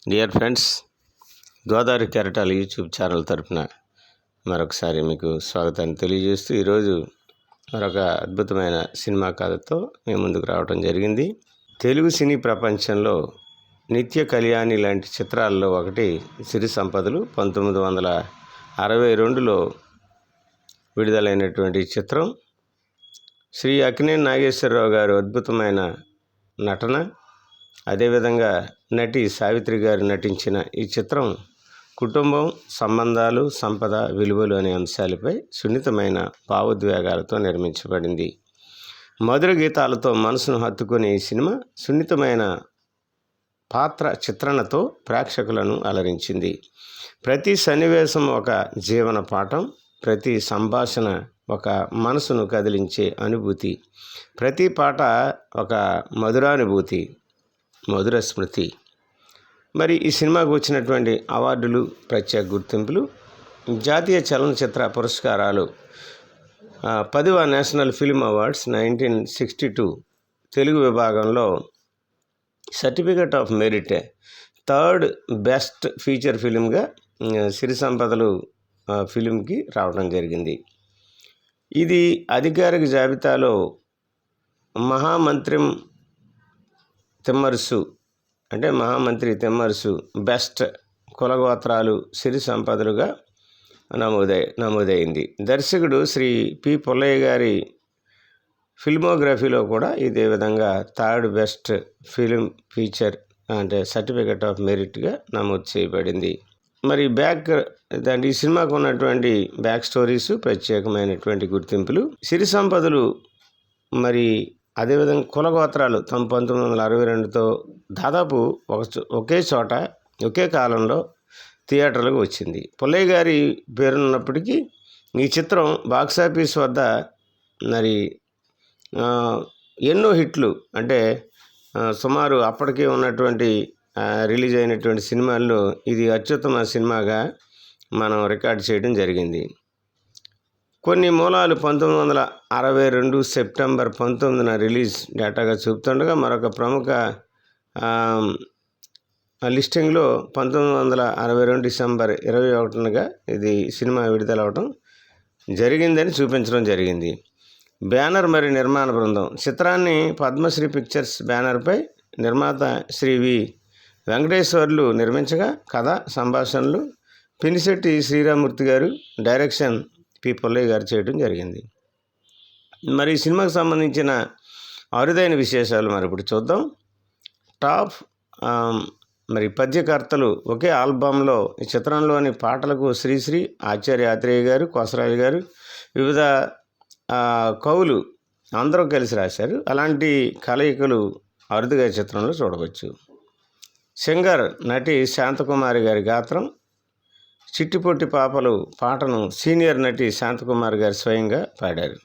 Dear friends, Godavari కెరటాల YouTube channel తరపున మరొకసారి మీకు స్వాగతాన్ని తెలియజేస్తూ ఈరోజు మరొక అద్భుతమైన సినిమా కథతో మీ ముందుకు రావడం జరిగింది. తెలుగు సినీ ప్రపంచంలో నిత్య కళ్యాణి లాంటి చిత్రాల్లో ఒకటి సిరి సంపదలు. 1962లో విడుదలైనటువంటి చిత్రం. శ్రీ అక్కినేని నాగేశ్వరరావు గారు అద్భుతమైన నటన, అదేవిధంగా నటి సావిత్రి గారు నటించిన ఈ చిత్రం కుటుంబం, సంబంధాలు, సంపద, విలువలు అనే అంశాలపై సున్నితమైన భావోద్వేగాలతో నిర్మించబడింది. మధుర గీతాలతో మనసును హత్తుకునే ఈ సినిమా సున్నితమైన పాత్ర చిత్రణతో ప్రేక్షకులను అలరించింది. ప్రతి సన్నివేశం ఒక జీవన పాఠం, ప్రతి సంభాషణ ఒక మనసును కదిలించే అనుభూతి, ప్రతి పాట ఒక మధురానుభూతి, మధుర స్మృతి. మరి ఈ సినిమాకు వచ్చినటువంటి అవార్డులు, ప్రత్యేక గుర్తింపులు, జాతీయ చలనచిత్ర పురస్కారాలు: 10వ నేషనల్ ఫిల్మ్ అవార్డ్స్ 1962 తెలుగు విభాగంలో certificate of merit 3rd best feature ఫిలింగా సిరి సంపదలు ఫిలింకి రావడం జరిగింది. ఇది అధికారిక జాబితాలో మహామంత్రి తిమ్మరుసు బెస్ట్ కులగోత్రాలు సిరి సంపదలుగా నమోదైంది. దర్శకుడు శ్రీ పి. పుల్లయ్య గారి ఫిల్మోగ్రఫీలో కూడా ఇదే విధంగా 3rd best film feature certificate of మెరిట్గా నమోదు చేయబడింది. మరి ఈ సినిమాకు ఉన్నటువంటి బ్యాక్ స్టోరీస్, ప్రత్యేకమైనటువంటి గుర్తింపులు. సిరి సంపదలు మరి అదేవిధంగా కులగోత్రాలు 1962తో దాదాపు ఒకే చోట ఒకే కాలంలో థియేటర్లకు వచ్చింది. పుల్లయ్య గారి పేరున్నప్పటికీ ఈ చిత్రం బాక్సాఫీస్ వద్ద మరి ఎన్నో హిట్లు, సుమారు అప్పటికే ఉన్నటువంటి రిలీజ్ అయినటువంటి సినిమాల్లో ఇది అత్యుత్తమ సినిమాగా మనం రికార్డ్ చేయడం జరిగింది. కొన్ని మూలాలు 1962 సెప్టెంబర్ 19న రిలీజ్ డేటాగా చూపుతుండగా, మరొక ప్రముఖ లిస్టింగ్లో 1962 డిసెంబర్ 21గా ఇది సినిమా విడుదలవడం జరిగిందని చూపించడం జరిగింది. బ్యానర్ మరి నిర్మాణ బృందం: చిత్రాన్ని పద్మశ్రీ పిక్చర్స్ బ్యానర్పై నిర్మాత శ్రీ వి. వెంకటేశ్వర్లు నిర్మించగా, కథ, సంభాషణలు పినిశెట్టి శ్రీరామూర్తి గారు, డైరెక్షన్ పి. పుల్లయ్య గారు చేయడం జరిగింది. మరి ఈ సినిమాకు సంబంధించిన అరుదైన విశేషాలు మరి ఇప్పుడు చూద్దాం. టాప్ పద్యకర్తలు: ఒకే ఆల్బంలో ఈ చిత్రంలోని పాటలకు శ్రీశ్రీ, ఆచార్య ఆత్రేయ గారు, కోసరాజు గారు, వివిధ కవులు అందరూ కలిసి రాశారు. అలాంటి కలయికలు అరుదుగా చిత్రంలో చూడవచ్చు. సింగర్ నటి శాంతకుమారి గారి గాత్రం. చిట్టిపొట్టి పాపలు పాటను సీనియర్ నటి శాంతకుమారి గారు స్వయంగా పాడారు.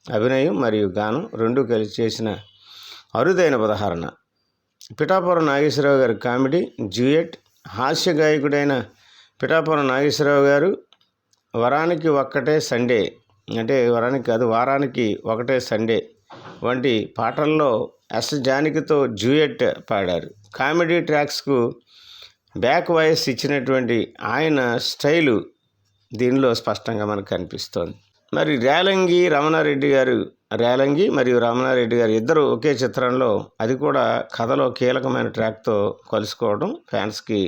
అభినయం మరియు గానం రెండూ కలిసి చేసిన అరుదైన ఉదాహరణ. పిఠాపురం నాగేశ్వరరావు గారి కామెడీ డ్యూయట్. హాస్య గాయకుడైన పిఠాపురం నాగేశ్వరరావు గారు వారానికి ఒకటే సండే వంటి పాటల్లో ఎస్. జానకితో డ్యూయట్ పాడారు. కామెడీ ట్రాక్స్కు బ్యాక్ వాయిస్ ఇచ్చినటువంటి ఆయన స్టైలు దీనిలో స్పష్టంగా మనకు కనిపిస్తోంది. మరి రేలంగి మరియు రమణారెడ్డి గారు ఇద్దరు ఒకే చిత్రంలో, అది కూడా కథలో కీలకమైన ట్రాక్తో కలుసుకోవడం ఫ్యాన్స్కి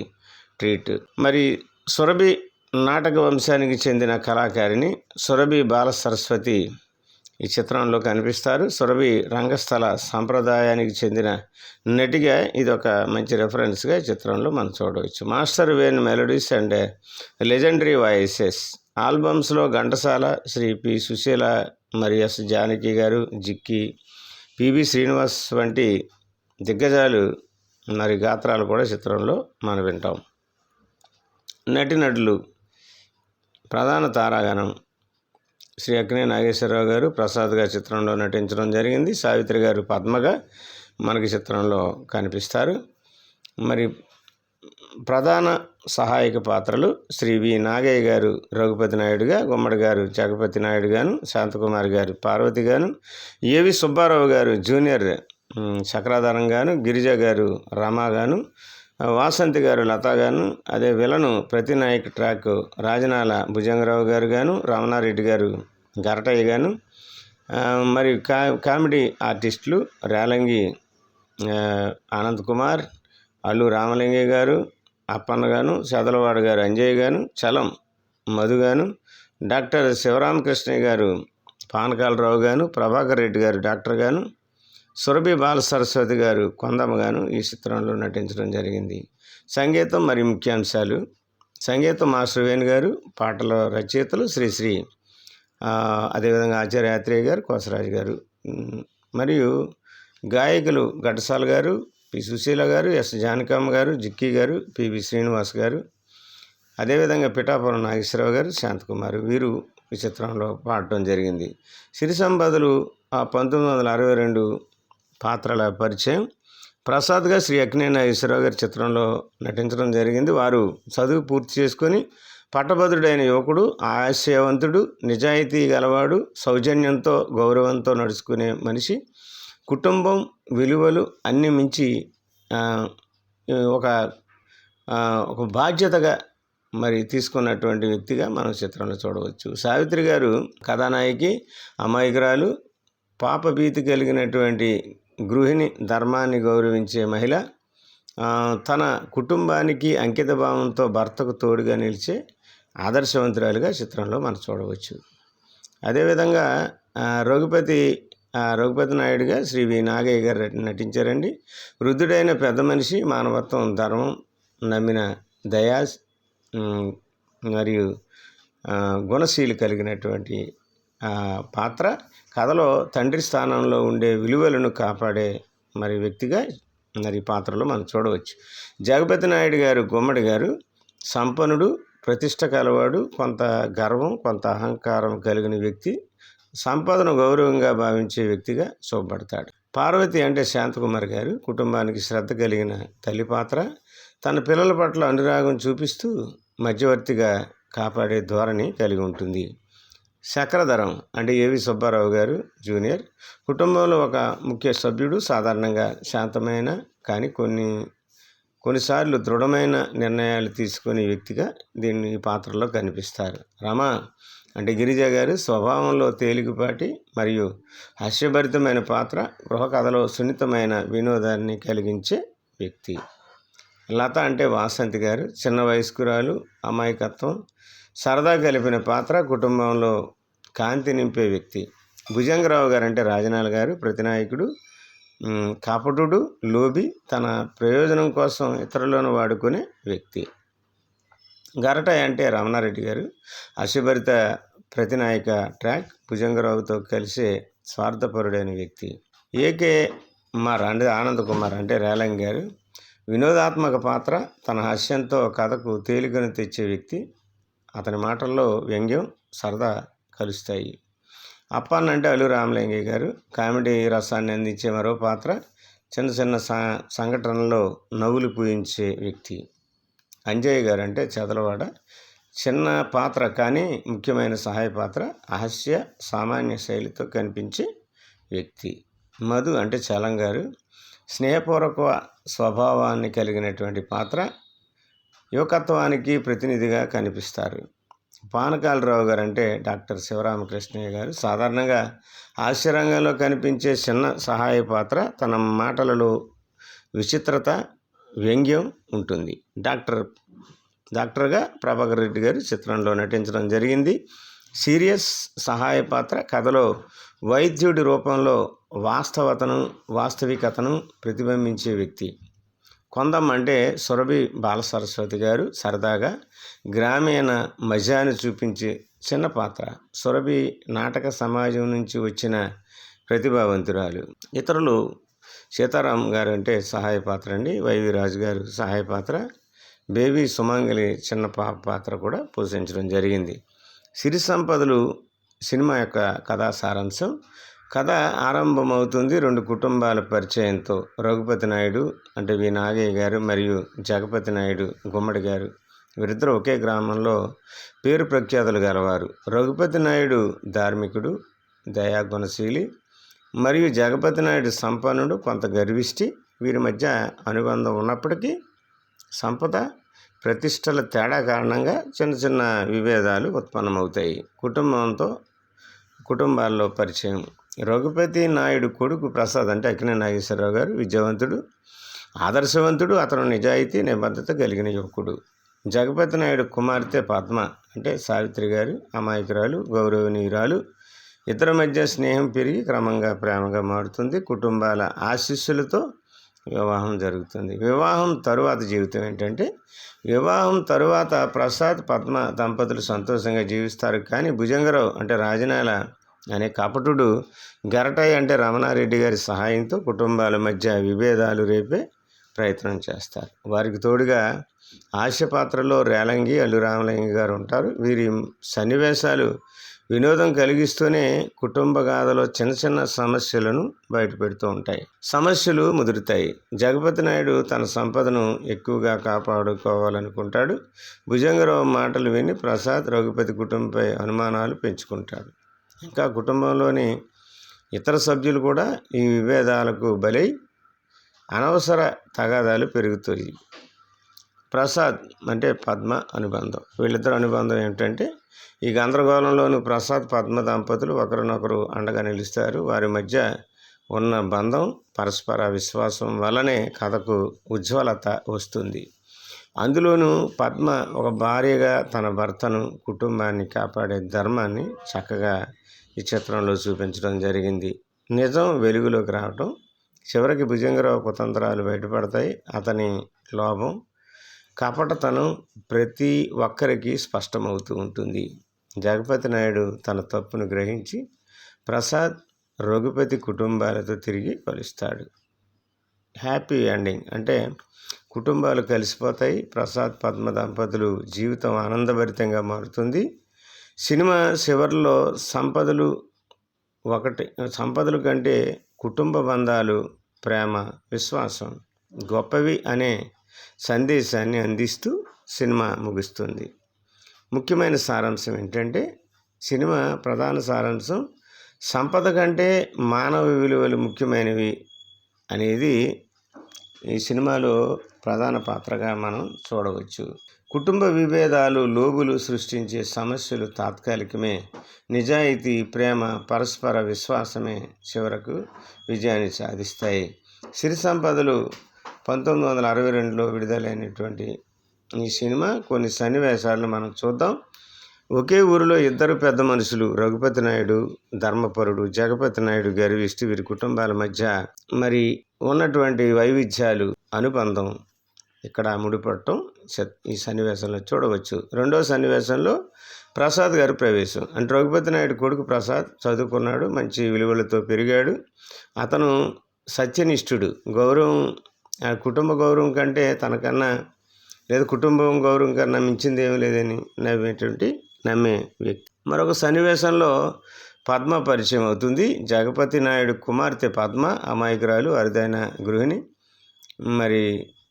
ట్రీట్. మరి సురభి నాటక వంశానికి చెందిన కళాకారిణి సురభి బాలసరస్వతి ఈ చిత్రంలో కనిపిస్తారు. సురభి రంగస్థల సంప్రదాయానికి చెందిన నటిగా ఇది ఒక మంచి రెఫరెన్స్గా ఈ చిత్రంలో మనం చూడవచ్చు. Master Venu melodies and legendary voices. ఆల్బమ్స్లో ఘంటసాల, శ్రీ పి. సుశీల, మరి ఎస్. జానకి గారు, జిక్కి, పిబి శ్రీనివాస్ వంటి దిగ్గజాలు మరి గాత్రాలు కూడా చిత్రంలో మనం వింటాం. నటులు: ప్రధాన తారాగణం శ్రీ అక్కినేని నాగేశ్వరరావు గారు ప్రసాద్గా చిత్రంలో నటించడం జరిగింది. సావిత్రి గారు పద్మగా మనకి చిత్రంలో కనిపిస్తారు. మరి ప్రధాన సహాయక పాత్రలు: శ్రీ వి. నాగయ్య గారు రఘుపతి నాయుడుగా, గుమ్మడి గారు జగపతి నాయుడు గాను, శాంతకుమారి గారు పార్వతి గాను, ఏవి సుబ్బారావు గారు జూనియర్ చక్రాధారం గాను, గిరిజ గారు రమా గాను, వాసంతి గారు లతా గాను, అదే విలను ప్రతినాయక్ ట్రాక్ రాజనాల భుజంగరావు గారు గాను, రమణారెడ్డి గారు గరటయ్య గాను, మరియు కామెడీ ఆర్టిస్టులు రేలంగి ఆనంద్ కుమార్, అల్లు రామలింగయ్య గారు, అప్పన్న గాను, చదలవాడ గారు అంజయ్య గాను, చలం మధు గాను, డాక్టర్ శివరామకృష్ణయ్య గారు పానకాలరావు గాను, ప్రభాకర్ రెడ్డి గారు డాక్టర్ గాను, సురభి బాల సరస్వతి గారు కొందమ్మ గాను ఈ చిత్రంలో నటించడం జరిగింది. సంగీతం మరియు ముఖ్యాంశాలు. సంగీతం మాస్టర్ వేణు గారు, పాటల రచయితలు శ్రీశ్రీ, అదేవిధంగా ఆచార్య యాత్రేయ గారు, కోసరాజు గారు, మరియు గాయకులు ఘటసాల గారు, పి సుశీల గారు, ఎస్ జానకమ్మ గారు, జిక్కీ గారు, పివి శ్రీనివాస్ గారు, అదేవిధంగా పిఠాపురం నాగేశ్వరరావు గారు, శాంతకుమార్ వీరు ఈ చిత్రంలో పాడటం జరిగింది. సిరి సంపదలు 1962 పాత్రల పరిచయం. ప్రసాద్గా శ్రీ అక్కినేని నాగేశ్వరరావు గారి చిత్రంలో నటించడం జరిగింది. వారు చదువు పూర్తి చేసుకొని పట్టభద్రుడైన యువకుడు, ఆశయవంతుడు, నిజాయితీ గలవాడు, సౌజన్యంతో గౌరవంతో నడుచుకునే మనిషి, కుటుంబం విలువలు అన్నీ మించి ఒక బాధ్యతగా మరి తీసుకున్నటువంటి వ్యక్తిగా మనం చిత్రంలో చూడవచ్చు. సావిత్రి గారు కథానాయకి, అమాయకురాలు, పాపభీతి కలిగినటువంటి గృహిణి, ధర్మాన్ని గౌరవించే మహిళ, తన కుటుంబానికి అంకిత భావంతో భర్తకు తోడుగా నిలిచే ఆదర్శవంతురాలుగా చిత్రంలో మనం చూడవచ్చు. అదేవిధంగా రఘుపతి నాయుడుగా శ్రీ వి నాగయ్య గారు నటించారండి. వృద్ధుడైన పెద్ద మనిషి, మానవత్వం, ధర్మం నమ్మిన దయా మరియు గుణశీలి కలిగినటువంటి పాత్ర. కథలో తండ్రి స్థానంలో ఉండే విలువలను కాపాడే మరి వ్యక్తిగా మరి పాత్రలో మనం చూడవచ్చు. జగపతి నాయుడు గారు గుమ్మడి గారు సంపన్నుడు, ప్రతిష్ట కలవాడు, కొంత గర్వం కొంత అహంకారం కలిగిన వ్యక్తి, సంపదను గౌరవంగా భావించే వ్యక్తిగా చూపబడతాడు. పార్వతి అంటే శాంతకుమార్ గారు కుటుంబానికి శ్రద్ధ కలిగిన తల్లి పాత్ర. తన పిల్లల పట్ల అనురాగం చూపిస్తూ మధ్యవర్తిగా కాపాడే ధోరణి కలిగి ఉంటుంది. చక్రధరం అంటే ఏవి సుబ్బారావు గారు జూనియర్ కుటుంబంలో ఒక ముఖ్య సభ్యుడు, సాధారణంగా శాంతమైన కానీ కొన్నిసార్లు దృఢమైన నిర్ణయాలు తీసుకునే వ్యక్తిగా ఈ పాత్రలో కనిపిస్తారు. రమ అంటే గిరిజ గారు స్వభావంలో తేలికపాటి మరియు హాస్యభరితమైన పాత్ర, గృహ కథలో సున్నితమైన వినోదాన్ని కలిగించే వ్యక్తి. లత అంటే వాసంతి గారు చిన్న వయస్కురాలు, అమాయకత్వం, సరదా కలిపిన పాత్ర, కుటుంబంలో కాంతి నింపే వ్యక్తి. భుజంగరావు గారు అంటే రాజనాల గారు ప్రతినాయకుడు, కపటుడు, లోబి, తన ప్రయోజనం కోసం ఇతరులను వాడుకునే వ్యక్తి. గరటయ్య అంటే రమణారెడ్డి గారు అశుభరిత ప్రతినాయక ట్రాక్, భుజంగరావుతో కలిసే స్వార్థపరుడైన వ్యక్తి. ఏకే ఆనంద్ కుమార్ అంటే రేలంగి గారు వినోదాత్మక పాత్ర, తన హాస్యంతో కథకు తేలికను తెచ్చే వ్యక్తి, అతని మాటల్లో వ్యంగ్యం సరదా కలుస్తాయి. అప్పన్న అంటే అల్లు రామలింగయ్య గారు కామెడీ రసాన్ని అందించే మరో పాత్ర, చిన్న చిన్న సంఘటనల్లో నవ్వులు పూయించే వ్యక్తి. అంజయ్య గారు అంటే చదలవాడ చిన్న పాత్ర కానీ ముఖ్యమైన సహాయ పాత్ర, హాస్య సామాన్య శైలితో కనిపించే వ్యక్తి. మధు అంటే చలం గారు స్నేహపూర్వక స్వభావాన్ని కలిగినటువంటి పాత్ర, యువకత్వానికి ప్రతినిధిగా కనిపిస్తారు. పానకాలరావు గారు అంటే డాక్టర్ శివరామకృష్ణయ్య గారు సాధారణంగా హాస్యరంగంలో కనిపించే చిన్న సహాయ పాత్ర, తన మాటలలో విచిత్రత వ్యంగ్యం ఉంటుంది. డాక్టర్గా ప్రభాకర్ రెడ్డి గారు చిత్రంలో నటించడం జరిగింది. సీరియస్ సహాయ పాత్ర, కథలో వైద్యుడి రూపంలో వాస్తవికతను ప్రతిబింబించే వ్యక్తి. కొందమ్మ అంటే సురభి బాల సరస్వతి గారు సరదాగా గ్రామీణ మజాను చూపించే చిన్న పాత్ర. సురభి నాటక సమాజం నుంచి వచ్చిన ప్రతిభావంతురాలు. ఇతరులు సీతారాం గారు అంటే సహాయ పాత్ర అండి. వైవి రాజు గారు సహాయ పాత్ర. బేబీ సుమంగలి చిన్న పాత్ర కూడా పోషించడం జరిగింది. సిరి సంపదలు సినిమా యొక్క కథా సారాంశం. కథ ఆరంభమవుతుంది 2 కుటుంబాల పరిచయంతో. రఘుపతి నాయుడు అంటే వి నాగయ్య గారు మరియు జగపతి నాయుడు గుమ్మడి గారు వీరిద్దరూ ఒకే గ్రామంలో పేరు ప్రఖ్యాతులు గలవారు. రఘుపతి నాయుడు ధార్మికుడు, దయాగుణశీలి మరియు జగపతి నాయుడు సంపన్నుడు, కొంత గర్విష్టి. వీరి మధ్య అనుబంధం ఉన్నప్పటికీ సంపద ప్రతిష్టల తేడా కారణంగా చిన్న చిన్న విభేదాలు ఉత్పన్నమవుతాయి. కుటుంబాల్లో పరిచయం. రఘుపతి నాయుడు కొడుకు ప్రసాద్ అంటే అక్కినేని నాగేశ్వరరావు గారు విద్యావంతుడు, ఆదర్శవంతుడు. అతను నిజాయితీ, నిబద్ధత కలిగిన యువకుడు. జగపతి నాయుడు కుమార్తె పద్మ అంటే సావిత్రి గారు అమాయకురాలు, గౌరవనీయురాలు. ఇద్దరి మధ్య స్నేహం పెరిగి క్రమంగా ప్రేమగా మారుతుంది. కుటుంబాల ఆశీస్సులతో వివాహం జరుగుతుంది. వివాహం తరువాత జీవితం ఏంటంటే, వివాహం తరువాత ప్రసాద్ పద్మ దంపతులు సంతోషంగా జీవిస్తారు. కానీ భుజంగరావు అంటే రాజనాల అనే కపటుడు గరటయ్య అంటే రమణారెడ్డి గారి సహాయంతో కుటుంబాల మధ్య విభేదాలు రేపే ప్రయత్నం చేస్తారు. వారికి తోడుగా హాస్యపాత్రలో రేలంగి అల్లు రామలింగ గారు ఉంటారు. వీరి సన్నివేశాలు వినోదం కలిగిస్తూనే కుటుంబ గాథలో చిన్న చిన్న సమస్యలను బయటపెడుతూ ఉంటాయి. సమస్యలు ముదురుతాయి. జగపతి నాయుడు తన సంపదను ఎక్కువగా కాపాడుకోవాలనుకుంటాడు. భుజంగరావు మాటలు విని ప్రసాద్ రఘుపతి కుటుంబంపై అనుమానాలు పెంచుకుంటాడు. ఇంకా కుటుంబంలోని ఇతర సభ్యులు కూడా ఈ విభేదాలకు బలై అనవసర తగాదాలు పెరుగుతాయి. ప్రసాద్ అంటే పద్మ అనుబంధం. వీళ్ళిద్దరు అనుబంధం ఏమిటంటే, ఈ గందరగోళంలోని ప్రసాద్ పద్మ దంపతులు ఒకరినొకరు అండగా నిలుస్తారు. వారి మధ్య ఉన్న బంధం పరస్పర విశ్వాసం వల్లనే కథకు ఉజ్వలత వస్తుంది. అందులోనూ పద్మ ఒక భార్యగా తన భర్తను, కుటుంబాన్ని కాపాడే ధర్మాన్ని చక్కగా ఈ చిత్రంలో చూపించడం జరిగింది. నిజం వెలుగులోకి రావటం, చివరికి భుజంగరావు కుతంత్రాలు బయటపడతాయి. అతని లోభం, కపటతనం ప్రతి ఒక్కరికి స్పష్టమవుతూ ఉంటుంది. జగపతి నాయుడు తన తప్పును గ్రహించి ప్రసాద్, రఘుపతి కుటుంబాలతో తిరిగి కలుస్తాడు. హ్యాపీ ఎండింగ్ అంటే కుటుంబాలు కలిసిపోతాయి. ప్రసాద్ పద్మ దంపతులు జీవితం ఆనందభరితంగా మారుతుంది. సినిమా చివరిలో సంపదలు కంటే కుటుంబ బంధాలు, ప్రేమ, విశ్వాసం గొప్పవి అనే సందేశాన్ని అందిస్తూ సినిమా ముగుస్తుంది. ముఖ్యమైన సారాంశం ఏంటంటే, సినిమా ప్రధాన సారాంశం సంపద కంటే మానవ విలువలు ముఖ్యమైనవి అనేది ఈ సినిమాలో ప్రధాన పాత్రగా మనం చూడవచ్చు. కుటుంబ విభేదాలు, లోబులు సృష్టించే సమస్యలు తాత్కాలికమే. నిజాయితీ, ప్రేమ, పరస్పర విశ్వాసమే చివరకు విజయాన్ని సాధిస్తాయి. సిరి సంపదలు 1962లో విడుదలైనటువంటి ఈ సినిమా కొన్ని సన్నివేశాలను మనం చూద్దాం. ఒకే ఊరిలో ఇద్దరు పెద్ద మనుషులు, రఘుపతి నాయుడు ధర్మపరుడు, జగపతి నాయుడు గర్విష్టి. వీరి కుటుంబాల మధ్య మరి ఉన్నటువంటి వైవిధ్యాలు, అనుబంధం ఇక్కడ ముడిపడటం ఈ సన్నివేశంలో చూడవచ్చు. రెండో సన్నివేశంలో ప్రసాద్ గారి ప్రవేశం. అంటే రఘుపతి నాయుడు కొడుకు ప్రసాద్ చదువుకున్నాడు, మంచి విలువలతో పెరిగాడు. అతను సత్యనిష్ఠుడు. కుటుంబ గౌరవం కంటే తనకన్నా లేదా కుటుంబం గౌరవం కన్నా మించింది ఏమీ లేదని నమ్మే వ్యక్తి. మరొక సన్నివేశంలో పద్మ పరిచయం అవుతుంది. జగపతి నాయుడు కుమార్తె పద్మ అమాయకురాలు, అరుదైన గృహిణి. మరి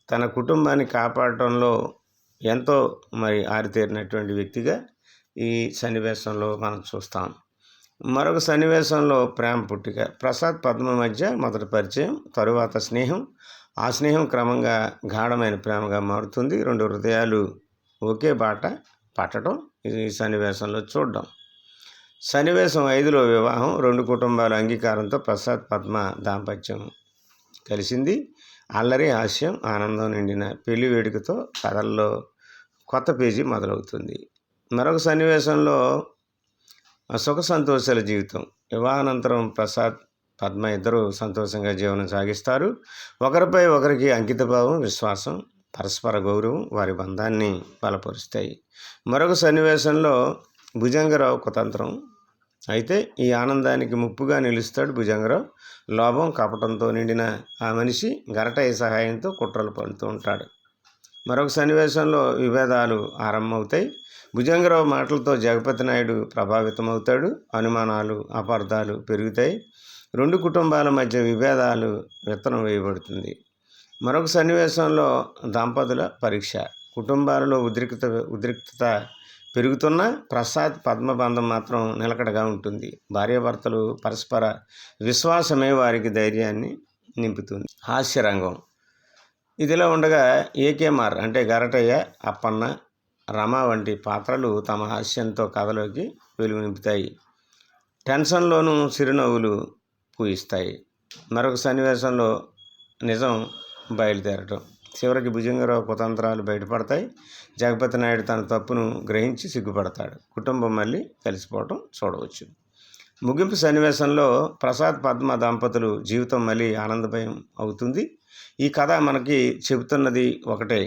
తన కుటుంబాన్ని కాపాడటంలో ఎంతో ఆరితేరినటువంటి వ్యక్తిగా ఈ సన్నివేశంలో మనం చూస్తాం. మరొక సన్నివేశంలో ప్రేమ పుట్టిక. ప్రసాద్ పద్మ మధ్య మొదటి పరిచయం, తరువాత స్నేహం. ఆ స్నేహం క్రమంగా గాఢమైన ప్రేమగా మారుతుంది. రెండు హృదయాలు ఒకే బాట పట్టడం ఈ సన్నివేశంలో చూడడం. సన్నివేశం 5లో వివాహం. రెండు కుటుంబాల అంగీకారంతో ప్రసాద్ పద్మ దాంపత్యం కలిసింది. అల్లరి, హాస్యం, ఆనందం నిండిన పెళ్లి వేడుకతో కథల్లో కొత్త పేజీ మొదలవుతుంది. మరొక సన్నివేశంలో సుఖ సంతోషాల జీవితం. వివాహానంతరం ప్రసాద్ పద్మ ఇద్దరు సంతోషంగా జీవనం సాగిస్తారు. ఒకరిపై ఒకరికి అంకితభావం, విశ్వాసం, పరస్పర గౌరవం వారి బంధాన్ని బలపరుస్తాయి. మరొక సన్నివేశంలో భుజంగరావు కుతంత్రం. అయితే ఈ ఆనందానికి ముప్పుగా నిలుస్తాడు భుజంగరావు. లోభం, కపటంతో నిండిన ఆ మనిషి గరటయ్య సహాయంతో కుట్రలు పడుతూ ఉంటాడు. మరొక సన్నివేశంలో విభేదాలు ఆరంభమవుతాయి. భుజంగరావు మాటలతో జగపతి నాయుడు ప్రభావితమవుతాడు. అనుమానాలు, అపార్థాలు పెరుగుతాయి. రెండు కుటుంబాల మధ్య విభేదాలు విత్తనం వేయబడుతుంది. మరొక సన్నివేశంలో దంపతుల పరీక్ష. కుటుంబాలలో ఉద్రిక్తత పెరుగుతున్న ప్రసాద్ పద్మ బంధం మాత్రం నిలకడగా ఉంటుంది. భార్యాభర్తలు పరస్పర విశ్వాసమే వారికి ధైర్యాన్ని నింపుతుంది. హాస్యరంగం. ఇదిలా ఉండగా ఏకేమార్ అంటే గరటయ్య, అప్పన్న, రమ వంటి పాత్రలు తమ హాస్యంతో కథలోకి వెలుగు నింపుతాయి. టెన్షన్లోనూ చిరునవ్వులు పూయిస్తాయి. మరొక సన్నివేశంలో నిజం బయలుదేరటం, చివరికి భుజంగరావు కుతంత్రాలు బయటపడతాయి. జగపతి నాయుడు తన తప్పును గ్రహించి సిగ్గుపడతాడు. కుటుంబం మళ్ళీ కలిసిపోవటం చూడవచ్చు. ముగింపు సన్నివేశంలో ప్రసాద్ పద్మ దంపతులు జీవితం మళ్ళీ ఆనందమయం అవుతుంది. ఈ కథ మనకి చెబుతున్నది ఒకటే,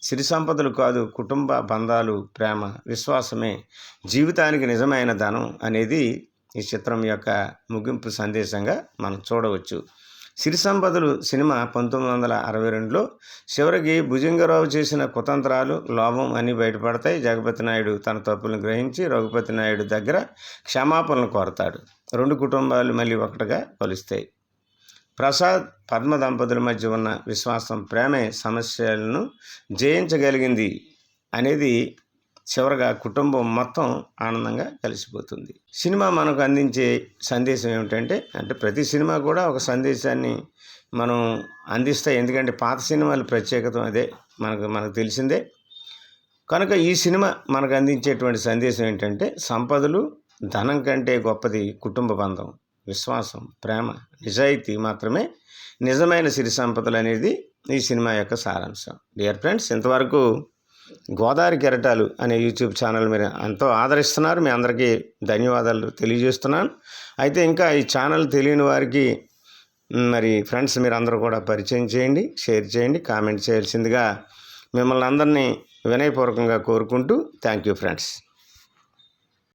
సిరి సంపదలు కాదు, కుటుంబ బంధాలు, ప్రేమ, విశ్వాసమే జీవితానికి నిజమైన ధనం అనేది ఈ చిత్రం యొక్క ముగింపు సందేశంగా మనం చూడవచ్చు. సిరి సంపదలు సినిమా 1962లో చివరికి భుజంగరావు చేసిన కుతంత్రాలు, లోభం అన్నీ బయటపడతాయి. జగపతి నాయుడు తన తప్పులను గ్రహించి రఘుపతి నాయుడు దగ్గర క్షమాపణలు కోరతాడు. రెండు కుటుంబాలు మళ్ళీ ఒకటిగా కలుస్తాయి. ప్రసాద్ పద్మ దంపతుల మధ్య ఉన్న విశ్వాసం, ప్రేమే సమస్యలను జయించగలిగింది అనేది చివరగా కుటుంబం మొత్తం ఆనందంగా కలిసిపోతుంది. సినిమా మనకు అందించే సందేశం ఏమిటంటే, ప్రతి సినిమా కూడా ఒక సందేశాన్ని మనం అందిస్తాయి. ఎందుకంటే పాత సినిమాల ప్రత్యేకత అదే, మనకు తెలిసిందే. కనుక ఈ సినిమా మనకు అందించేటువంటి సందేశం ఏంటంటే, సంపదలు, ధనం కంటే గొప్పది కుటుంబ బంధం, విశ్వాసం, ప్రేమ, నిజాయితీ మాత్రమే నిజమైన సిరి సంపదలు అనేది ఈ సినిమా యొక్క సారాంశం. డియర్ ఫ్రెండ్స్, ఇంతవరకు గోదావరి కెరటాలు అనే యూట్యూబ్ ఛానల్ మీరు ఎంతో ఆదరిస్తున్నారు. మీ అందరికీ ధన్యవాదాలు తెలియజేస్తున్నాను. అయితే ఇంకా ఈ ఛానల్ తెలియని వారికి మరి ఫ్రెండ్స్ మీరు అందరూ కూడా పరిచయం చేయండి, షేర్ చేయండి, కామెంట్ చేయాల్సిందిగా మిమ్మల్ని అందరినీ వినయపూర్వకంగా కోరుకుంటూ థ్యాంక్ యూ ఫ్రెండ్స్.